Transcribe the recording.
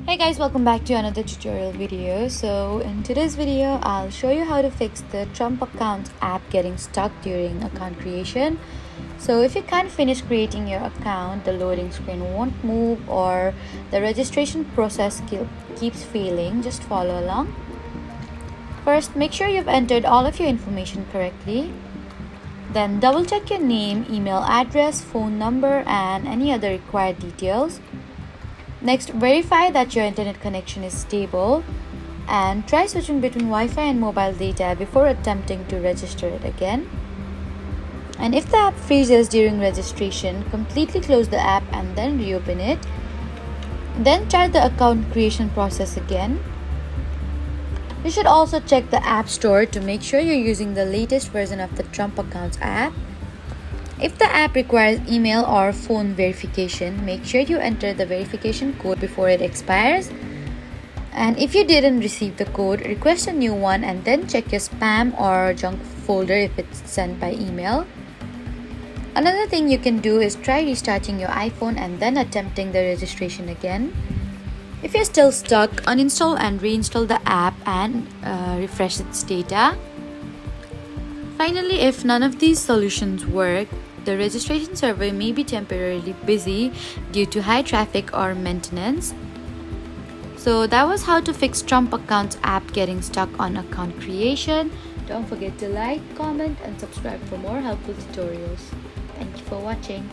Hey guys, welcome back to another tutorial video. So in today's video I'll show you how to fix the Trump account app getting stuck during account creation. So if you can't finish creating your account, the loading screen won't move, or the registration process keeps failing, just follow along. First, make sure you've entered all of your information correctly. Then double check your name, email address, phone number and any other required details. Next, verify that your internet connection is stable and try switching between Wi-Fi and mobile data before attempting to register it again. And if the app freezes during registration, completely close the app and then reopen it. Then try the account creation process again. You should also check the App Store to make sure you're using the latest version of the Trump Accounts app. If the app requires email or phone verification, make sure you enter the verification code before it expires. And if you didn't receive the code, request a new one and then check your spam or junk folder if it's sent by email. Another thing you can do is try restarting your iPhone and then attempting the registration again. If you're still stuck, uninstall and reinstall the app and refresh its data. Finally, if none of these solutions work, the registration server may be temporarily busy due to high traffic or maintenance. So that was how to fix Trump Accounts app getting stuck on account creation. Don't forget to like, comment and subscribe for more helpful tutorials. Thank you for watching.